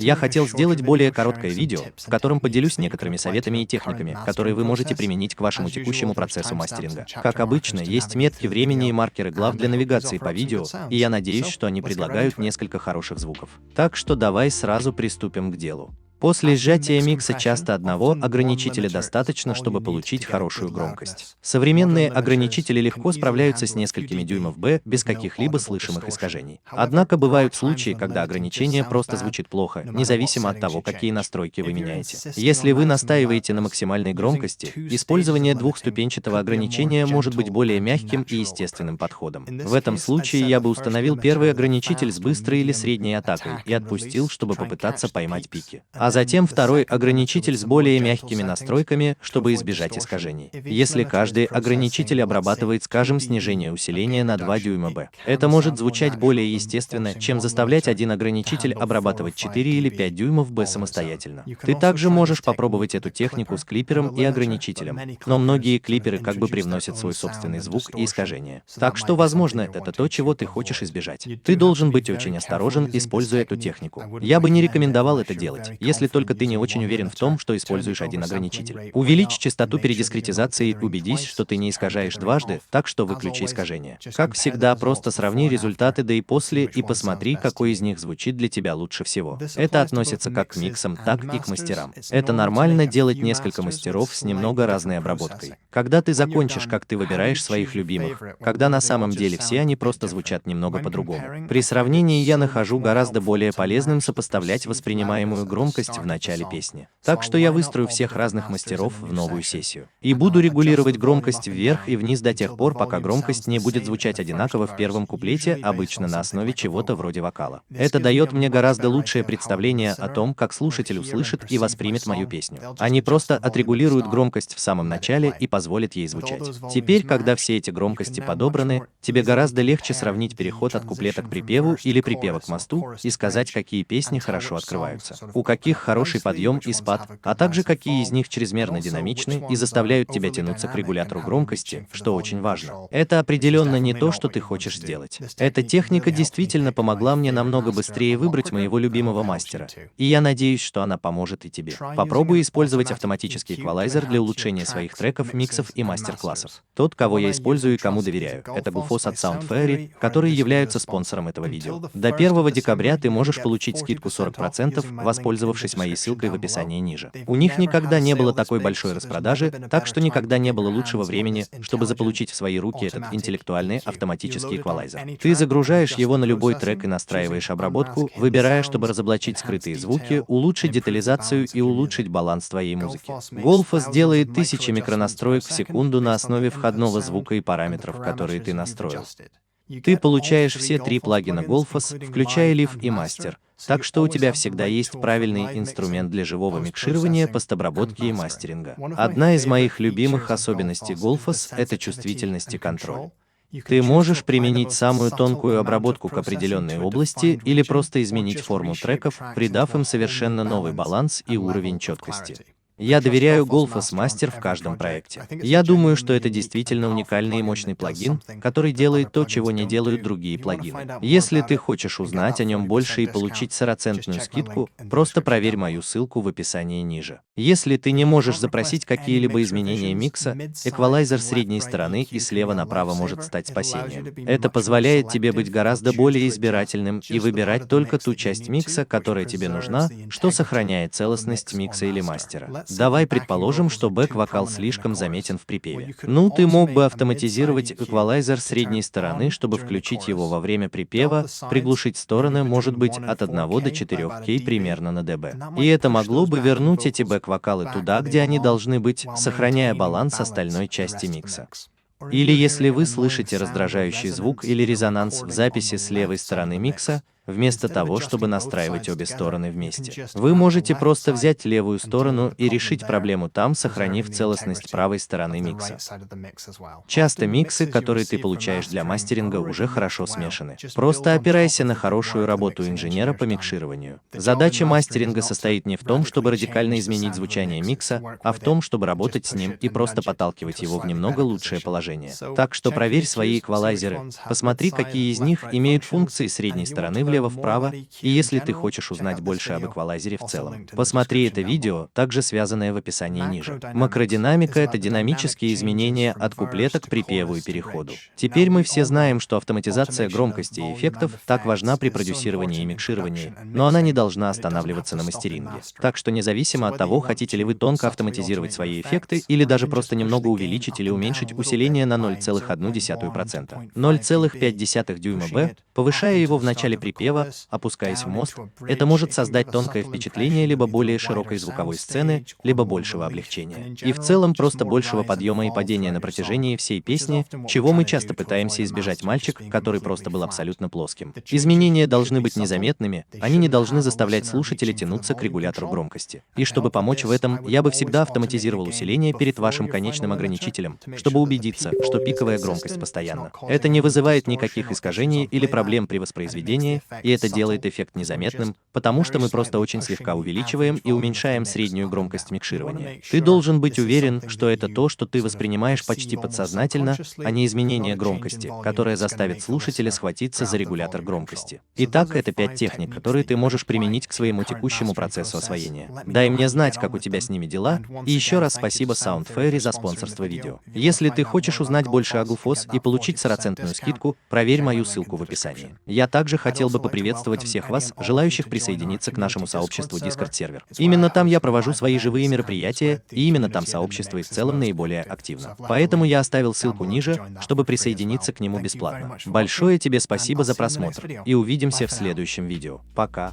Я хотел сделать более короткое видео, в котором поделюсь некоторыми советами и техниками, которые вы можете применить к вашему текущему процессу мастеринга. Как обычно, есть метки времени и маркеры глав для навигации по видео, и я надеюсь, что они предлагают несколько хороших звуков. Так что давай сразу приступим к делу. После сжатия микса часто одного ограничителя достаточно, чтобы получить хорошую громкость. Современные ограничители легко справляются с несколькими дюймов Б без каких-либо слышимых искажений. Однако бывают случаи, когда ограничение просто звучит плохо, независимо от того, какие настройки вы меняете. Если вы настаиваете на максимальной громкости, использование двухступенчатого ограничения может быть более мягким и естественным подходом. В этом случае я бы установил первый ограничитель с быстрой или средней атакой и отпустил, чтобы попытаться поймать пики. А затем второй ограничитель с более мягкими настройками, чтобы избежать искажений. Если каждый ограничитель обрабатывает, скажем, снижение усиления на 2 дюйма Б, это может звучать более естественно, чем заставлять один ограничитель обрабатывать 4 или 5 дюймов Б самостоятельно. Ты также можешь попробовать эту технику с клипером и ограничителем, но многие клиперы как бы привносят свой собственный звук и искажения. Так что, возможно, это то, чего ты хочешь избежать. Ты должен быть очень осторожен, используя эту технику. Я бы не рекомендовал это делать, если только ты не очень уверен в том, что используешь один ограничитель. Увеличь частоту передискретизации и убедись, что ты не искажаешь дважды, так что выключи искажение. Как всегда, просто сравни результаты до и после и посмотри, какой из них звучит для тебя лучше всего. Это относится как к миксам, так и к мастерам. Это нормально делать несколько мастеров с немного разной обработкой. Когда ты закончишь, как ты выбираешь своих любимых, когда на самом деле все они просто звучат немного по-другому. При сравнении я нахожу гораздо более полезным сопоставлять воспринимаемую громкость в начале песни. Так что я выстрою всех разных мастеров в новую сессию. И буду регулировать громкость вверх и вниз до тех пор, пока громкость не будет звучать одинаково в первом куплете, обычно на основе чего-то вроде вокала. Это дает мне гораздо лучшее представление о том, как слушатель услышит и воспримет мою песню. Они просто отрегулируют громкость в самом начале и позволят ей звучать. Теперь, когда все эти громкости подобраны, тебе гораздо легче сравнить переход от куплета к припеву или припева к мосту и сказать, какие песни хорошо открываются, у каких хороший подъем и спад, а также какие из них чрезмерно динамичны и заставляют тебя тянуться к регулятору громкости, что очень важно. Это определенно не то, что ты хочешь сделать. Эта техника действительно помогла мне намного быстрее выбрать моего любимого мастера, и я надеюсь, что она поможет и тебе. Попробуй использовать автоматический эквалайзер для улучшения своих треков, миксов и мастер-классов. Тот, кого я использую и кому доверяю, это Gullfoss от Sound Fairy, которые являются спонсором этого видео. До 1 декабря ты можешь получить скидку 40%, воспользовавшись моей ссылкой в описании ниже. У них никогда не было такой большой распродажи, так что никогда не было лучшего времени, чтобы заполучить в свои руки этот интеллектуальный автоматический эквалайзер. Ты загружаешь его на любой трек и настраиваешь обработку, выбирая, чтобы разоблачить скрытые звуки, улучшить детализацию и улучшить баланс твоей музыки. Gullfoss делает тысячи микронастроек в секунду на основе входного звука и параметров, которые ты настроил. Ты получаешь все 3 плагина Gullfoss, включая Live и Master, так что у тебя всегда есть правильный инструмент для живого микширования, постобработки и мастеринга. Одна из моих любимых особенностей Gullfoss — это чувствительность и контроль. Ты можешь применить самую тонкую обработку к определенной области или просто изменить форму треков, придав им совершенно новый баланс и уровень четкости. Я доверяю Gullfoss Master в каждом проекте. Я думаю, что это действительно уникальный и мощный плагин, который делает то, чего не делают другие плагины. Если ты хочешь узнать о нем больше и получить 40% скидку, просто проверь мою ссылку в описании ниже. Если ты не можешь запросить какие-либо изменения микса, эквалайзер средней стороны и слева направо может стать спасением. Это позволяет тебе быть гораздо более избирательным и выбирать только ту часть микса, которая тебе нужна, что сохраняет целостность микса или мастера. Давай предположим, что бэк-вокал слишком заметен в припеве. Ну, ты мог бы автоматизировать эквалайзер средней стороны, чтобы включить его во время припева, приглушить стороны, может быть, от 1 до 4К примерно на dB. И это могло бы вернуть эти бэк-вокалы туда, где они должны быть, сохраняя баланс остальной части микса. Или если вы слышите раздражающий звук или резонанс в записи с левой стороны микса, вместо того, чтобы настраивать обе стороны вместе, вы можете просто взять левую сторону и решить проблему там, сохранив целостность правой стороны микса. Часто миксы, которые ты получаешь для мастеринга, уже хорошо смешаны. Просто опирайся на хорошую работу инженера по микшированию. Задача мастеринга состоит не в том, чтобы радикально изменить звучание микса, а в том, чтобы работать с ним и просто подталкивать его в немного лучшее положение. Так что проверь свои эквалайзеры, посмотри, какие из них имеют функции средней стороны в левой слева вправо, и если ты хочешь узнать больше об эквалайзере в целом, посмотри это видео, также связанное в описании ниже. Макродинамика — это динамические изменения от куплета к припеву и переходу. Теперь мы все знаем, что автоматизация громкости и эффектов так важна при продюсировании и микшировании, но она не должна останавливаться на мастеринге. Так что независимо от того, хотите ли вы тонко автоматизировать свои эффекты или даже просто немного увеличить или уменьшить усиление на 0,1%, 0,5 дюйма B, повышая его в начале припева, опускаясь в мост, это может создать тонкое впечатление либо более широкой звуковой сцены, либо большего облегчения. И в целом просто большего подъема и падения на протяжении всей песни, чего мы часто пытаемся избежать мальчик, который просто был абсолютно плоским. Изменения должны быть незаметными, они не должны заставлять слушателя тянуться к регулятору громкости. И чтобы помочь в этом, я бы всегда автоматизировал усиление перед вашим конечным ограничителем, чтобы убедиться, что пиковая громкость постоянна. Это не вызывает никаких искажений или проблем при воспроизведении, и это делает эффект незаметным, потому что мы просто очень слегка увеличиваем и уменьшаем среднюю громкость микширования. Ты должен быть уверен, что это то, что ты воспринимаешь почти подсознательно, а не изменение громкости, которое заставит слушателя схватиться за регулятор громкости. Итак, это 5 техник, которые ты можешь применить к своему текущему процессу освоения. Дай мне знать, как у тебя с ними дела, и еще раз спасибо SoundFairy за спонсорство видео. Если ты хочешь узнать больше о Guffos и получить 40% скидку, проверь мою ссылку в описании. Я также хотел бы поприветствовать всех вас, желающих присоединиться к нашему сообществу Discord-сервер. Именно там я провожу свои живые мероприятия, и именно там сообщество и в целом наиболее активно. Поэтому я оставил ссылку ниже, чтобы присоединиться к нему бесплатно. Большое тебе спасибо за просмотр, и увидимся в следующем видео. Пока.